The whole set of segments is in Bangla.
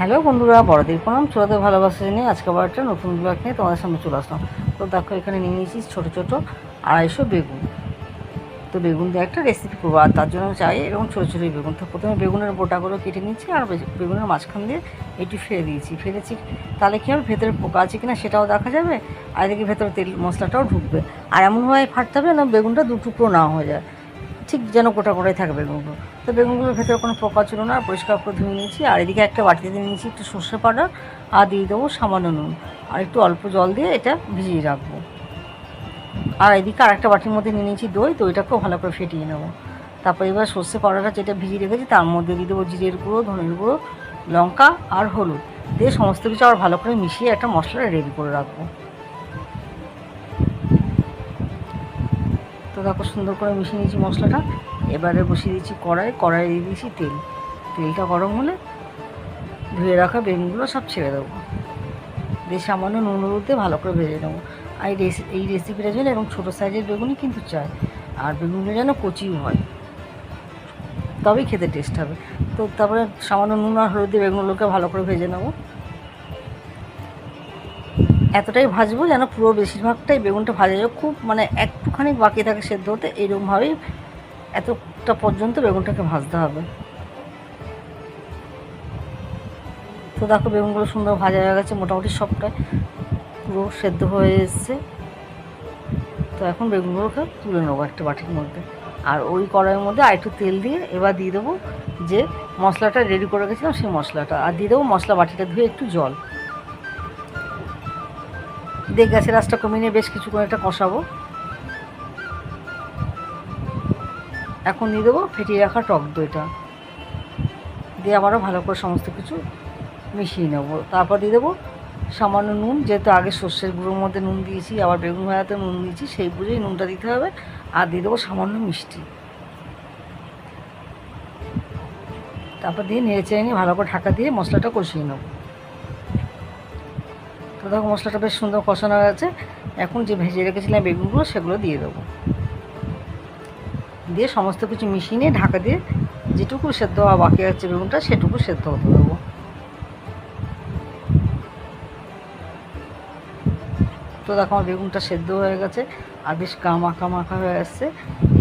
হ্যালো বন্ধুরা, বড়দের প্রণাম, ছোটদের ভালোবাসা নিয়ে আজকে আবার একটা নতুন ব্লগ নিয়ে তোমাদের সামনে চলে আসলাম। তো দেখো, এখানে নিয়ে নিয়েছি ছোটো ছোটো 250 বেগুন। তো বেগুন দিয়ে একটা রেসিপি করবো, আর তার জন্য চাই এরকম ছোটো ছোটো বেগুন। তো প্রথমে বেগুনের বোটাগুলো কেটে নিচ্ছি, আর বেগুনের মাঝখান দিয়ে একটু ফেলেছি। তাহলে কী হবে, ভেতরে পোকা আছে কিনা সেটাও দেখা যাবে, আর এদিকে ভেতরে তেল মশলাটাও ঢুকবে। আর এমনভাবে ফাটতে হবে না বেগুনটা দু টুকরো না হয়ে যায়, ঠিক যেন গোটা গোটাই থাকে বেগুনগুলো। তো বেগুনগুলোর ভেতরে কোনো পোকা ছিল না, পরিষ্কার করে ধুয়ে নিয়েছি। আর এদিকে একটা বাটিতে দিয়ে নিয়েছি একটু সর্ষে পাউডার, আর দিয়ে দেবো সামান্য নুন, আর একটু অল্প জল দিয়ে এটা ভিজিয়ে রাখবো। আর এদিকে আর একটা বাটির মধ্যে নিয়ে নিয়েছি দইটাকেও ভালো করে ফেটিয়ে নেবো। তারপর এবার সর্ষে পাউডারটা যেটা ভিজিয়ে রেখেছি তার মধ্যে দিয়ে দেবো জিরের গুঁড়ো, ধনের গুঁড়ো, লঙ্কা আর হলুদ দিয়ে সমস্ত কিছু আবার ভালো করে মিশিয়ে একটা মশলা রেডি করে রাখবো। তো দেখো, সুন্দর করে মিশিয়ে নিয়েছি মশলাটা। এবারে বসিয়ে দিয়েছি কড়াই দিয়ে দিয়েছি তেলটা গরম হলে ধুয়ে রাখা বেগুনগুলো সব ছেড়ে দেবো, দিয়ে সামান্য নুন হলুদ দিয়ে ভালো করে ভেজে নেবো। আর এই রেসিপিটা জন্য এরকম ছোটো সাইজের বেগুনই কিন্তু চাই, আর বেগুনগুলো যেন কচিও হয়, তবেই খেতে টেস্ট হবে। তো তারপরে সামান্য নুন আর হলুদ দিয়ে বেগুনগুলোকে ভালো করে ভেজে নেবো। এতটাই ভাজবো যেন পুরো বেশিরভাগটাই বেগুনটা ভাজা যাবে, খুব একটুখানি বাকি থাকে সেদ্ধ হতে, এইরকমভাবেই এতটা পর্যন্ত বেগুনটাকে ভাজতে হবে। তো দেখো, বেগুনগুলো সুন্দর ভাজা হয়ে গেছে, মোটামুটি সবটাই পুরো সেদ্ধ হয়ে এসছে। তো এখন বেগুনগুলোকে তুলে নেবো একটা বাটির মধ্যে, আর ওই কড়াইয়ের মধ্যে আর একটু তেল দিয়ে এবার দিয়ে দেবো যে মশলাটা রেডি করে রেখেছিলাম সেই মশলাটা, আর দিয়ে দেবো মশলা বাটিটা ধুয়ে একটু জল দিয়ে গ্যাসের আঁচটা কমিয়ে নিয়ে বেশ কিছুক্ষণ এটা কষাবো। এখন দিয়ে দেবো ফেটিয়ে রাখা টক দইটা, দিয়ে আবারও ভালো করে সমস্ত কিছু মিশিয়ে নেবো। তারপর দিয়ে দেবো সামান্য নুন, যেহেতু আগে সর্ষের গুঁড়োর মধ্যে নুন দিয়েছি, আবার বেগুন ভাজাতে নুন দিয়েছি, সেই বুঝেই নুনটা দিতে হবে। আর দিয়ে দেবো সামান্য মিষ্টি, তারপর দিয়ে নেড়ে চেড়ে নিয়ে ভালো করে ঢাকা দিয়ে মশলাটা কষিয়ে নেবো। তো দেখো, মশলাটা বেশ সুন্দর কষানো হয়ে গেছে। এখন যে ভেজে রেখেছিলাম বেগুনগুলো সেগুলো দিয়ে দেবো, দিয়ে সমস্ত কিছু মিশিয়ে নিয়ে ঢাকা দিয়ে যেটুকু সেদ্ধ হওয়া বাকি আছে বেগুনটা সেটুকু সেদ্ধ হতে দেবো। তো দেখো, আমার বেগুনটা সেদ্ধ হয়ে গেছে আর বেশ মাখা মাখা হয়ে আসছে।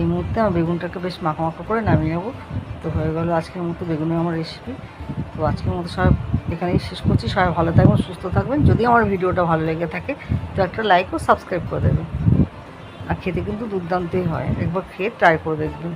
এই মুহূর্তে আমার বেগুনটাকে বেশ মাখা মাখা করে নামিয়ে নেবো। তো হয়ে গেলো আজকের মতো বেগুনের আমার রেসিপি। তো আজকের মতো সবাই এখানেই শেষ করছি। সবাই ভালো থাকবেন, সুস্থ থাকবেন। যদি আমার ভিডিওটা ভালো লেগে থাকে তো একটা লাইক ও সাবস্ক্রাইব করে দেবেন। আর খেতে কিন্তু দুর্দান্তই হয়, একবার খেয়ে ট্রাই করে দেখবেন।